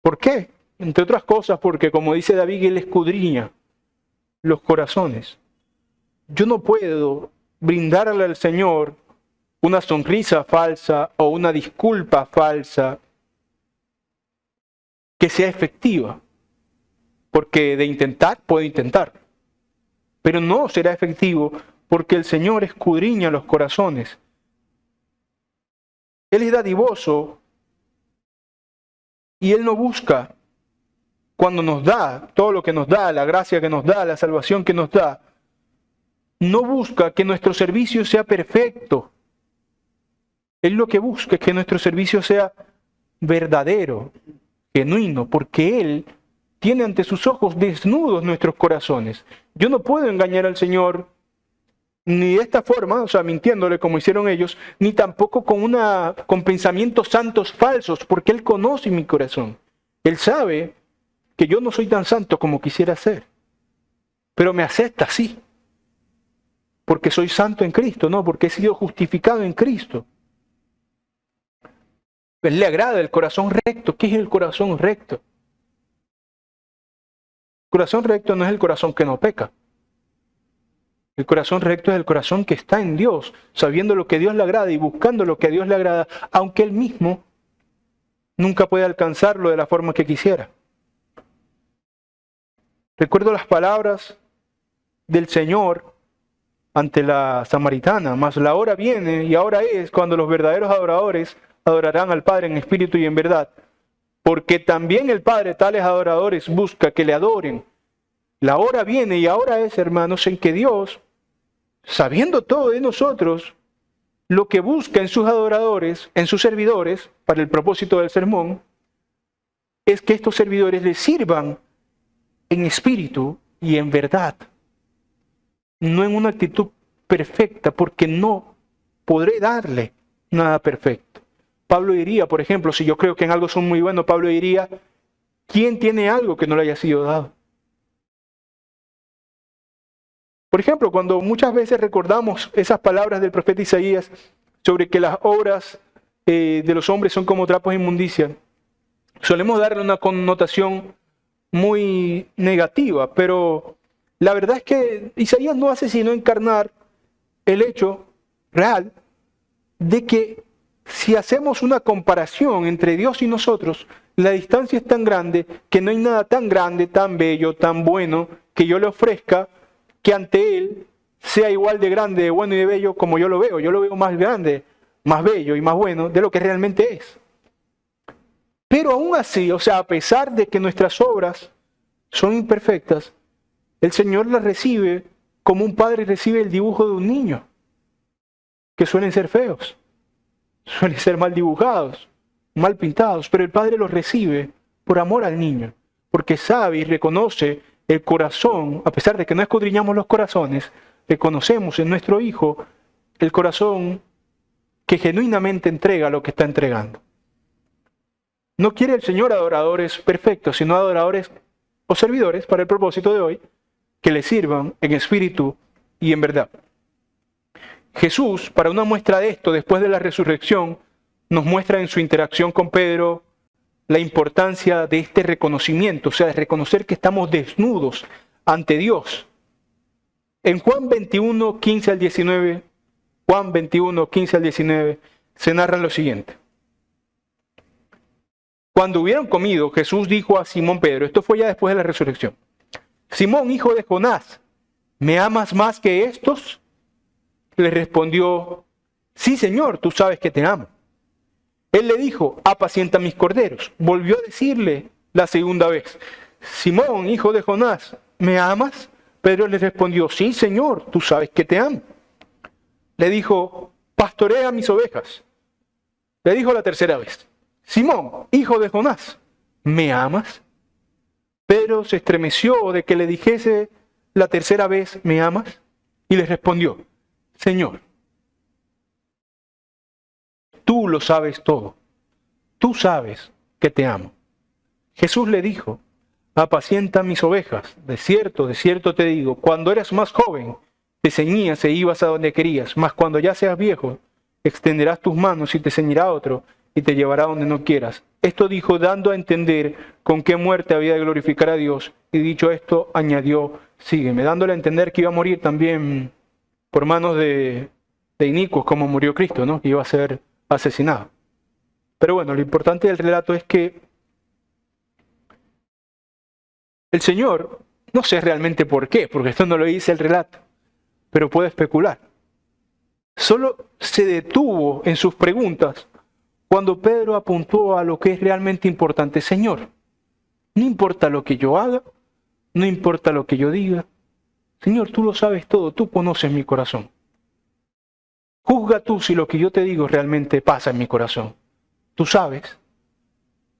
¿Por qué? Entre otras cosas, porque como dice David, Él escudriña los corazones. Yo no puedo brindarle al Señor una sonrisa falsa o una disculpa falsa que sea efectiva. Porque de intentar, puedo intentar. Pero no será efectivo porque el Señor escudriña los corazones. Él es dadivoso y Él no busca, cuando nos da todo lo que nos da, la gracia que nos da, la salvación que nos da, no busca que nuestro servicio sea perfecto. Él lo que busca es que nuestro servicio sea verdadero, genuino, porque Él tiene ante sus ojos desnudos nuestros corazones. Yo no puedo engañar al Señor ni de esta forma, o sea, mintiéndole como hicieron ellos, ni tampoco con pensamientos santos falsos, porque Él conoce mi corazón. Él sabe que yo no soy tan santo como quisiera ser, pero me acepta así, porque soy santo en Cristo, no, porque he sido justificado en Cristo. Él le agrada el corazón recto. ¿Qué es el corazón recto? El corazón recto no es el corazón que no peca. El corazón recto es el corazón que está en Dios, sabiendo lo que a Dios le agrada y buscando lo que a Dios le agrada, aunque Él mismo nunca puede alcanzarlo de la forma que quisiera. Recuerdo las palabras del Señor ante la samaritana: mas la hora viene y ahora es cuando los verdaderos adoradores adorarán al Padre en espíritu y en verdad, porque también el Padre tales adoradores busca que le adoren. La hora viene y ahora es, hermanos, en que Dios, sabiendo todo de nosotros, lo que busca en sus adoradores, en sus servidores, para el propósito del sermón, es que estos servidores le sirvan en espíritu y en verdad, no en una actitud perfecta, porque no podré darle nada perfecto. Pablo diría, por ejemplo, si yo creo que en algo son muy buenos, Pablo diría: ¿quién tiene algo que no le haya sido dado? Por ejemplo, cuando muchas veces recordamos esas palabras del profeta Isaías sobre que las obras de los hombres son como trapos de inmundicia, solemos darle una connotación muy negativa, pero la verdad es que Isaías no hace sino encarnar el hecho real de que si hacemos una comparación entre Dios y nosotros, la distancia es tan grande que no hay nada tan grande, tan bello, tan bueno que yo le ofrezca que ante Él sea igual de grande, de bueno y de bello como yo lo veo. Yo lo veo más grande, más bello y más bueno de lo que realmente es. Pero aún así, o sea, a pesar de que nuestras obras son imperfectas, el Señor las recibe como un padre recibe el dibujo de un niño, que suelen ser feos, suelen ser mal dibujados, mal pintados, pero el Padre los recibe por amor al niño, porque sabe y reconoce el corazón. A pesar de que no escudriñamos los corazones, reconocemos en nuestro Hijo el corazón que genuinamente entrega lo que está entregando. No quiere el Señor adoradores perfectos, sino adoradores o servidores, para el propósito de hoy, que le sirvan en espíritu y en verdad. Jesús, para una muestra de esto, después de la resurrección, nos muestra en su interacción con Pedro la importancia de este reconocimiento, o sea, de reconocer que estamos desnudos ante Dios. En Juan 21, 15 al 19, Juan 21, 15 al 19, se narra lo siguiente. Cuando hubieron comido, Jesús dijo a Simón Pedro, esto fue ya después de la resurrección: Simón, hijo de Jonás, ¿me amas más que estos? Le respondió: sí, Señor, tú sabes que te amo. Él le dijo, apacienta mis corderos. Volvió a decirle la segunda vez, Simón, hijo de Jonás, ¿me amas? Pedro le respondió, sí, Señor, tú sabes que te amo. Le dijo, pastorea mis ovejas. Le dijo la tercera vez, Simón, hijo de Jonás, ¿me amas? Pedro se estremeció de que le dijese la tercera vez, ¿me amas? Y le respondió, Señor, tú lo sabes todo. Tú sabes que te amo. Jesús le dijo, apacienta mis ovejas. De cierto te digo, cuando eras más joven, te ceñías e ibas a donde querías, mas cuando ya seas viejo, extenderás tus manos y te ceñirá otro y te llevará donde no quieras. Esto dijo dando a entender con qué muerte había de glorificar a Dios, y dicho esto, añadió, sígueme, dándole a entender que iba a morir también por manos de inicuos, como murió Cristo, ¿no? Que iba a ser asesinado. Pero bueno, lo importante del relato es que el Señor, no sé realmente por qué, porque esto no lo dice el relato, pero puedo especular. Solo se detuvo en sus preguntas cuando Pedro apuntó a lo que es realmente importante. Señor, no importa lo que yo haga, no importa lo que yo diga. Señor, tú lo sabes todo, tú conoces mi corazón. Juzga tú si lo que yo te digo realmente pasa en mi corazón. Tú sabes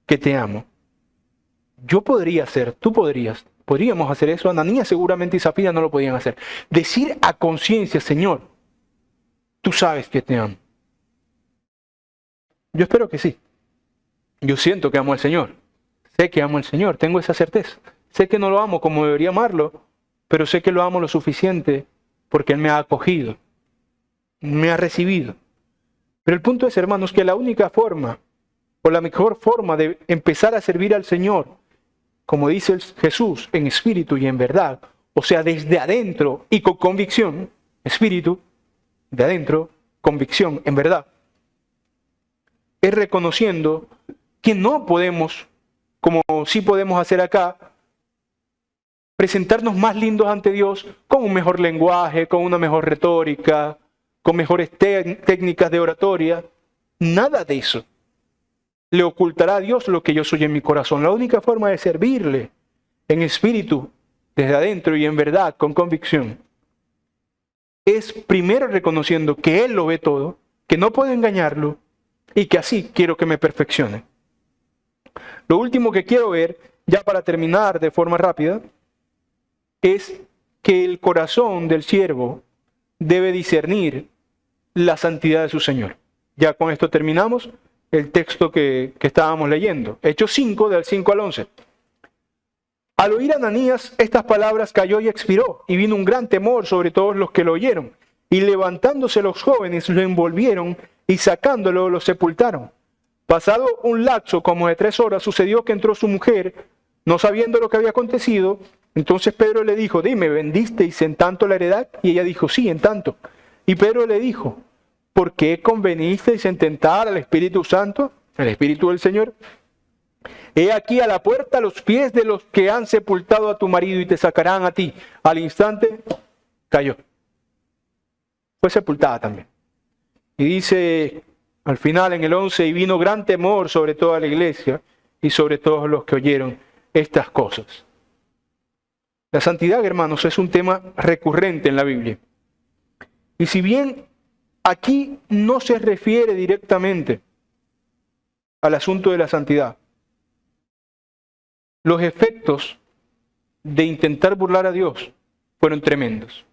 que te amo. Yo podría hacer, tú podríamos hacer eso. Ananías seguramente y Zafira no lo podían hacer. Decir a conciencia, Señor, tú sabes que te amo. Yo espero que sí. Yo siento que amo al Señor. Sé que amo al Señor, tengo esa certeza. Sé que no lo amo como debería amarlo, pero sé que lo amo lo suficiente porque Él me ha acogido, me ha recibido. Pero el punto es, hermanos, que la única forma o la mejor forma de empezar a servir al Señor, como dice Jesús, en espíritu y en verdad, o sea, desde adentro y con convicción, espíritu, de adentro, convicción, en verdad, es reconociendo que no podemos, como sí podemos hacer acá, presentarnos más lindos ante Dios con un mejor lenguaje, con una mejor retórica, con mejores técnicas de oratoria. Nada de eso le ocultará a Dios lo que yo soy en mi corazón. La única forma de servirle en espíritu, desde adentro y en verdad, con convicción, es primero reconociendo que Él lo ve todo, que no puedo engañarlo y que así quiero que me perfeccione. Lo último que quiero ver, ya para terminar de forma rápida, es que el corazón del siervo debe discernir la santidad de su Señor. Ya con esto terminamos el texto que estábamos leyendo. Hechos 5, del 5 al 11. Al oír Ananías estas palabras cayó y expiró, y vino un gran temor sobre todos los que lo oyeron. Y levantándose los jóvenes lo envolvieron y sacándolo lo sepultaron. Pasado un lapso como de 3 horas, sucedió que entró su mujer, no sabiendo lo que había acontecido. Entonces Pedro le dijo, dime, ¿vendisteis en tanto la heredad? Y ella dijo, sí, en tanto. Y Pedro le dijo, ¿por qué convenisteis en tentar al Espíritu Santo, el Espíritu del Señor? He aquí a la puerta los pies de los que han sepultado a tu marido y te sacarán a ti. Al instante cayó. Fue sepultada también. Y dice al final en el 11, y vino gran temor sobre toda la iglesia y sobre todos los que oyeron estas cosas. La santidad, hermanos, es un tema recurrente en la Biblia. Y si bien aquí no se refiere directamente al asunto de la santidad, los efectos de intentar burlar a Dios fueron tremendos.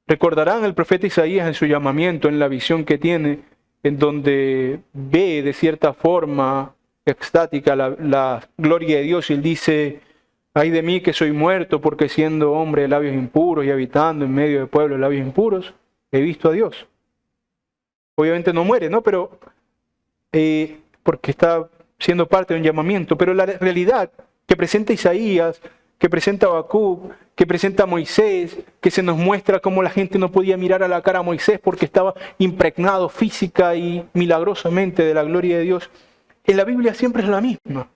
Recordarán el profeta Isaías en su llamamiento, en la visión que tiene, en donde ve de cierta forma extática la gloria de Dios, y él dice, ay de mí que soy muerto, porque siendo hombre de labios impuros y habitando en medio de pueblo de labios impuros, he visto a Dios. Obviamente no muere, ¿no? Pero porque está siendo parte de un llamamiento. Pero la realidad que presenta Isaías, que presenta Habacuc, que presenta Moisés, que se nos muestra cómo la gente no podía mirar a la cara a Moisés porque estaba impregnado física y milagrosamente de la gloria de Dios, en la Biblia siempre es la misma.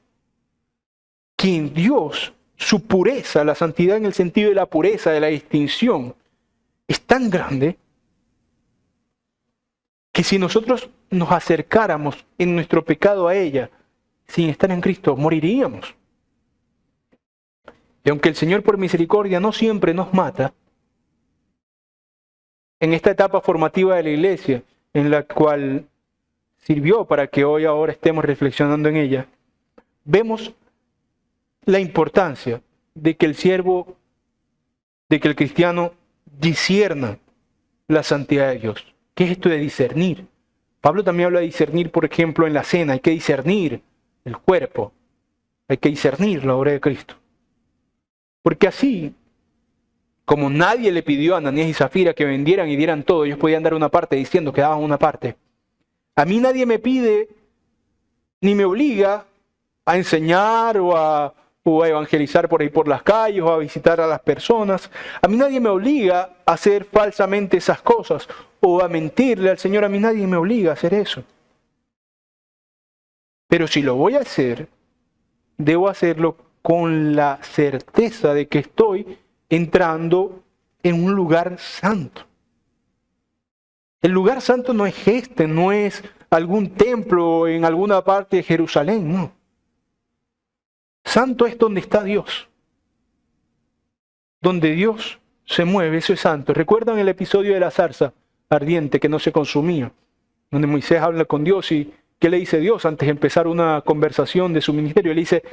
Que en Dios, su pureza, la santidad en el sentido de la pureza, de la distinción, es tan grande que si nosotros nos acercáramos en nuestro pecado a ella sin estar en Cristo, moriríamos. Y aunque el Señor por misericordia no siempre nos mata, en esta etapa formativa de la iglesia, en la cual sirvió para que hoy ahora estemos reflexionando en ella, vemos la importancia de que el siervo, de que el cristiano discierna la santidad de Dios. ¿Qué es esto de discernir? Pablo también habla de discernir, por ejemplo, en la cena. Hay que discernir el cuerpo. Hay que discernir la obra de Cristo. Porque así, como nadie le pidió a Ananías y Zafira que vendieran y dieran todo, ellos podían dar una parte diciendo que daban una parte. A mí nadie me pide ni me obliga a enseñar o a evangelizar por ahí por las calles o a visitar a las personas. A mí nadie me obliga a hacer falsamente esas cosas o a mentirle al Señor. A mí nadie me obliga a hacer eso. Pero si lo voy a hacer, debo hacerlo con la certeza de que estoy entrando en un lugar santo. El lugar santo no es este, no es algún templo en alguna parte de Jerusalén, no. Santo es donde está Dios. Donde Dios se mueve, eso es santo. ¿Recuerdan el episodio de la zarza ardiente que no se consumía? Donde Moisés habla con Dios y ¿qué le dice Dios antes de empezar una conversación de su ministerio? Le dice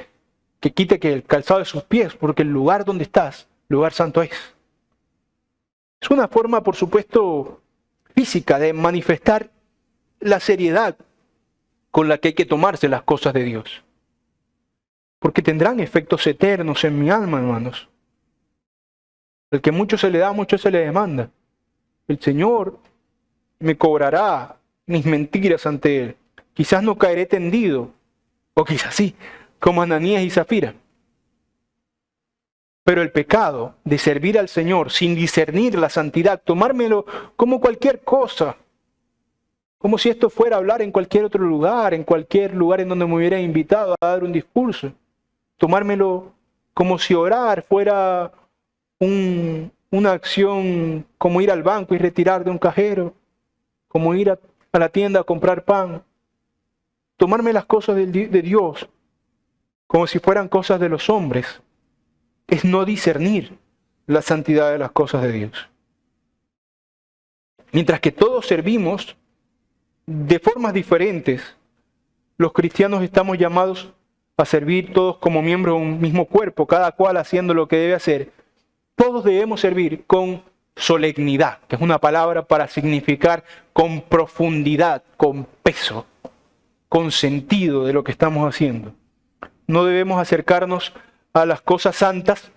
que quite que el calzado de sus pies, porque el lugar donde estás, lugar santo es. Es una forma, por supuesto, física de manifestar la seriedad con la que hay que tomarse las cosas de Dios. Porque tendrán efectos eternos en mi alma, hermanos. El que mucho se le da, mucho se le demanda. El Señor me cobrará mis mentiras ante Él. Quizás no caeré tendido, o quizás sí, como Ananías y Zafira. Pero el pecado de servir al Señor sin discernir la santidad, tomármelo como cualquier cosa, como si esto fuera a hablar en cualquier otro lugar, en cualquier lugar en donde me hubiera invitado a dar un discurso, tomármelo como si orar fuera una acción como ir al banco y retirar de un cajero, como ir a la tienda a comprar pan, tomarme las cosas de Dios como si fueran cosas de los hombres, es no discernir la santidad de las cosas de Dios. Mientras que todos servimos de formas diferentes, los cristianos estamos llamados a servir todos como miembros de un mismo cuerpo, cada cual haciendo lo que debe hacer. Todos debemos servir con solemnidad, que es una palabra para significar con profundidad, con peso, con sentido de lo que estamos haciendo. No debemos acercarnos a las cosas santas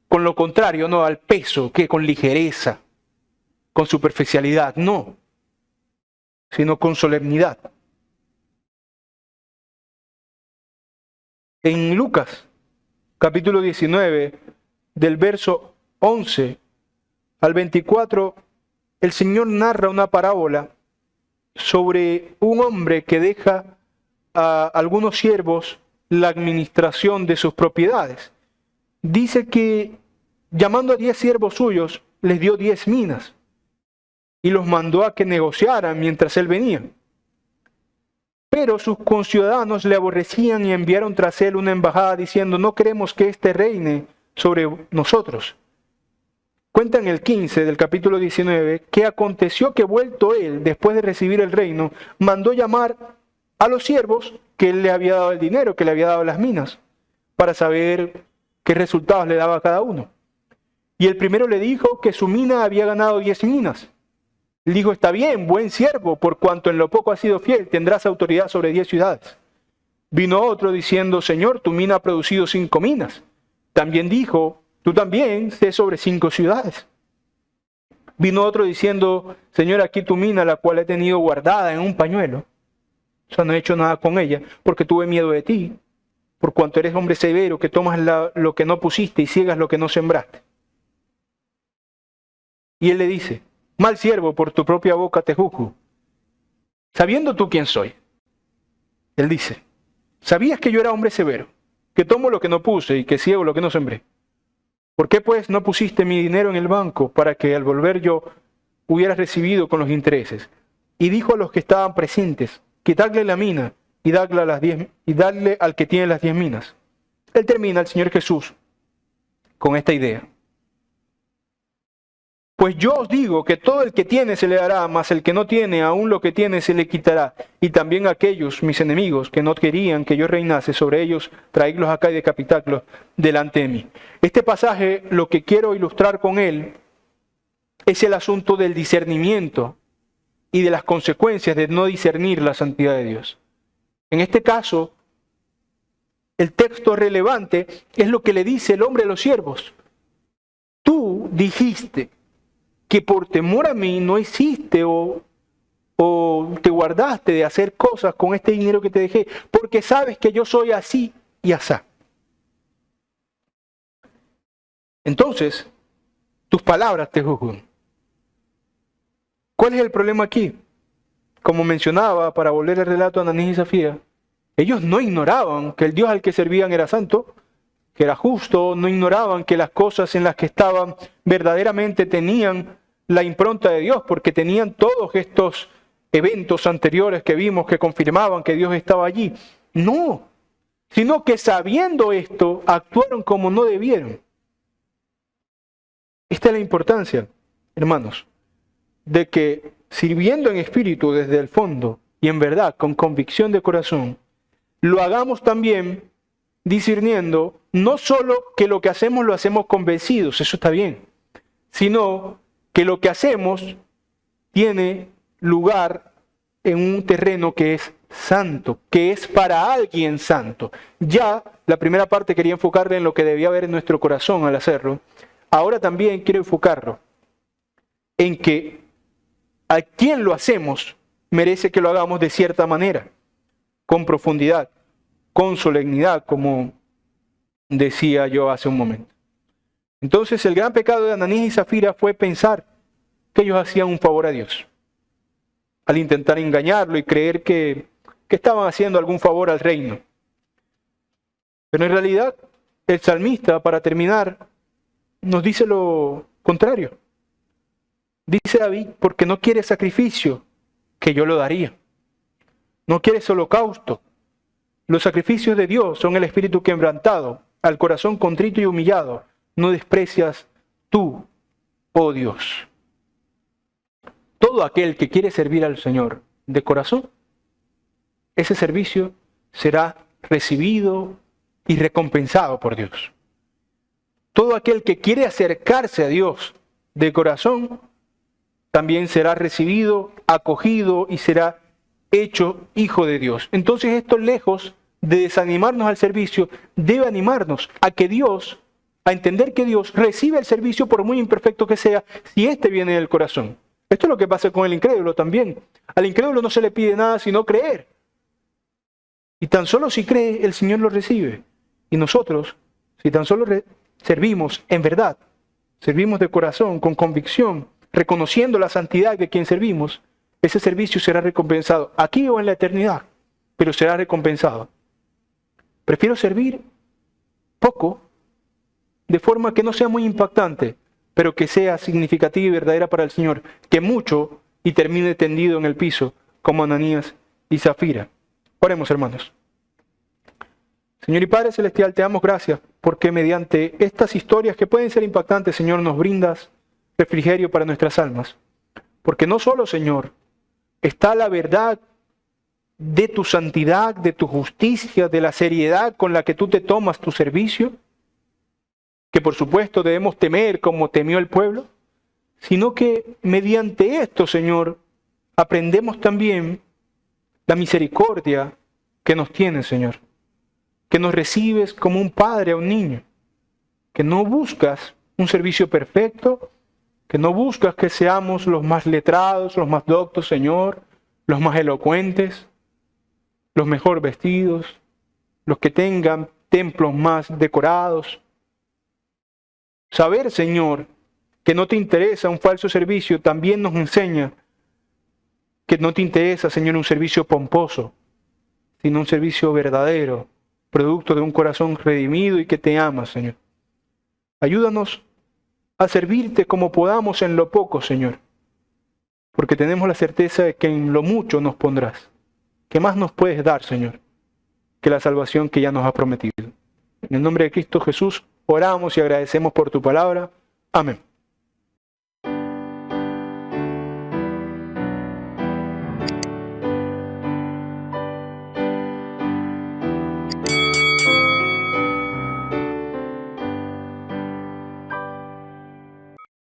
con lo contrario, no al peso, que con ligereza, con superficialidad, no, sino con solemnidad. En Lucas, capítulo 19, del verso 11 al 24, el Señor narra una parábola sobre un hombre que deja a algunos siervos la administración de sus propiedades. Dice que llamando a 10 siervos suyos, les dio 10 minas y los mandó a que negociaran mientras él venía. Pero sus conciudadanos le aborrecían y enviaron tras él una embajada diciendo: no queremos que éste reine sobre nosotros. Cuenta en el 15 del capítulo 19 que aconteció que vuelto él, después de recibir el reino, mandó llamar a los siervos que él le había dado el dinero, que le había dado las minas, para saber qué resultados le daba a cada uno. Y el primero le dijo que su mina había ganado 10 minas. Le dijo: está bien, buen siervo, por cuanto en lo poco has sido fiel, tendrás autoridad sobre 10 ciudades. Vino otro diciendo: Señor, tu mina ha producido 5 minas. También dijo: tú también sé sobre 5 ciudades. Vino otro diciendo: Señor, aquí tu mina, la cual he tenido guardada en un pañuelo. O sea, no he hecho nada con ella, porque tuve miedo de ti, por cuanto eres hombre severo, que tomas lo que no pusiste y ciegas lo que no sembraste. Y él le dice: mal siervo, por tu propia boca te juzgo, sabiendo tú quién soy. Él dice: ¿sabías que yo era hombre severo, que tomo lo que no puse y que ciego lo que no sembré? ¿Por qué pues no pusiste mi dinero en el banco para que al volver yo hubieras recibido con los intereses? y dijo a los que estaban presentes: quitadle la mina y dadle al que tiene las 10 minas. Él termina, el Señor Jesús, con esta idea. Pues yo os digo que todo el que tiene se le dará, mas el que no tiene, aún lo que tiene se le quitará. Y también aquellos, mis enemigos, que no querían que yo reinase sobre ellos, traídlos acá y decapitadlos delante de mí. Este pasaje, lo que quiero ilustrar con él, es el asunto del discernimiento y de las consecuencias de no discernir la santidad de Dios. En este caso, el texto relevante es lo que le dice el hombre a los siervos. Tú dijiste que por temor a mí no hiciste o te guardaste de hacer cosas con este dinero que te dejé, porque sabes que yo soy así y asá. Entonces, tus palabras te juzgan. ¿Cuál es el problema aquí? Como mencionaba, para volver al relato de Ananías y Zafira, ellos no ignoraban que el Dios al que servían era santo, que era justo, no ignoraban que las cosas en las que estaban verdaderamente tenían la impronta de Dios, porque tenían todos estos eventos anteriores que vimos que confirmaban que Dios estaba allí. No, sino que sabiendo esto, actuaron como no debieron. Esta es la importancia, hermanos, de que sirviendo en espíritu desde el fondo y en verdad, con convicción de corazón, lo hagamos también discerniendo no solo que lo que hacemos lo hacemos convencidos, eso está bien, sino que lo que hacemos tiene lugar en un terreno que es santo, que es para alguien santo. Ya la primera parte quería enfocarle en lo que debía haber en nuestro corazón al hacerlo. Ahora también quiero enfocarlo en que a quien lo hacemos merece que lo hagamos de cierta manera, con profundidad, con solemnidad, como decía yo hace un momento. Entonces el gran pecado de Ananías y Zafira fue pensar que ellos hacían un favor a Dios, al intentar engañarlo y creer que estaban haciendo algún favor al reino. Pero en realidad el salmista, para terminar, nos dice lo contrario. Dice David, porque no quiere sacrificio, que yo lo daría. No quiere holocausto. Los sacrificios de Dios son el espíritu quebrantado, al corazón contrito y humillado. No desprecias tú, oh Dios. Todo aquel que quiere servir al Señor de corazón, ese servicio será recibido y recompensado por Dios. Todo aquel que quiere acercarse a Dios de corazón, también será recibido, acogido y será hecho hijo de Dios. Entonces esto, lejos de desanimarnos al servicio, debe animarnos a que Dios, a entender que Dios recibe el servicio por muy imperfecto que sea, si éste viene del corazón. Esto es lo que pasa con el incrédulo también. Al incrédulo no se le pide nada sino creer. Y tan solo si cree, el Señor lo recibe. Y nosotros, si tan solo servimos en verdad, servimos de corazón, con convicción, reconociendo la santidad de quien servimos, ese servicio será recompensado, aquí o en la eternidad, pero será recompensado. Prefiero servir poco, de forma que no sea muy impactante, pero que sea significativa y verdadera para el Señor, que mucho y termine tendido en el piso, como Ananías y Zafira. Oremos, hermanos. Señor y Padre Celestial, te damos gracias porque mediante estas historias que pueden ser impactantes, Señor, nos brindas refrigerio para nuestras almas. Porque no solo, Señor, está la verdad de tu santidad, de tu justicia, de la seriedad con la que tú te tomas tu servicio, que por supuesto debemos temer como temió el pueblo, sino que mediante esto, Señor, aprendemos también la misericordia que nos tienes, Señor, que nos recibes como un padre a un niño, que no buscas un servicio perfecto, que no buscas que seamos los más letrados, los más doctos, Señor, los más elocuentes, los mejor vestidos, los que tengan templos más decorados. Saber, Señor, que no te interesa un falso servicio también nos enseña que no te interesa, Señor, un servicio pomposo, sino un servicio verdadero, producto de un corazón redimido y que te ama, Señor. Ayúdanos a servirte como podamos en lo poco, Señor, porque tenemos la certeza de que en lo mucho nos pondrás. ¿Qué más nos puedes dar, Señor, que la salvación que ya nos has prometido? En el nombre de Cristo Jesús, oramos y agradecemos por tu palabra. Amén.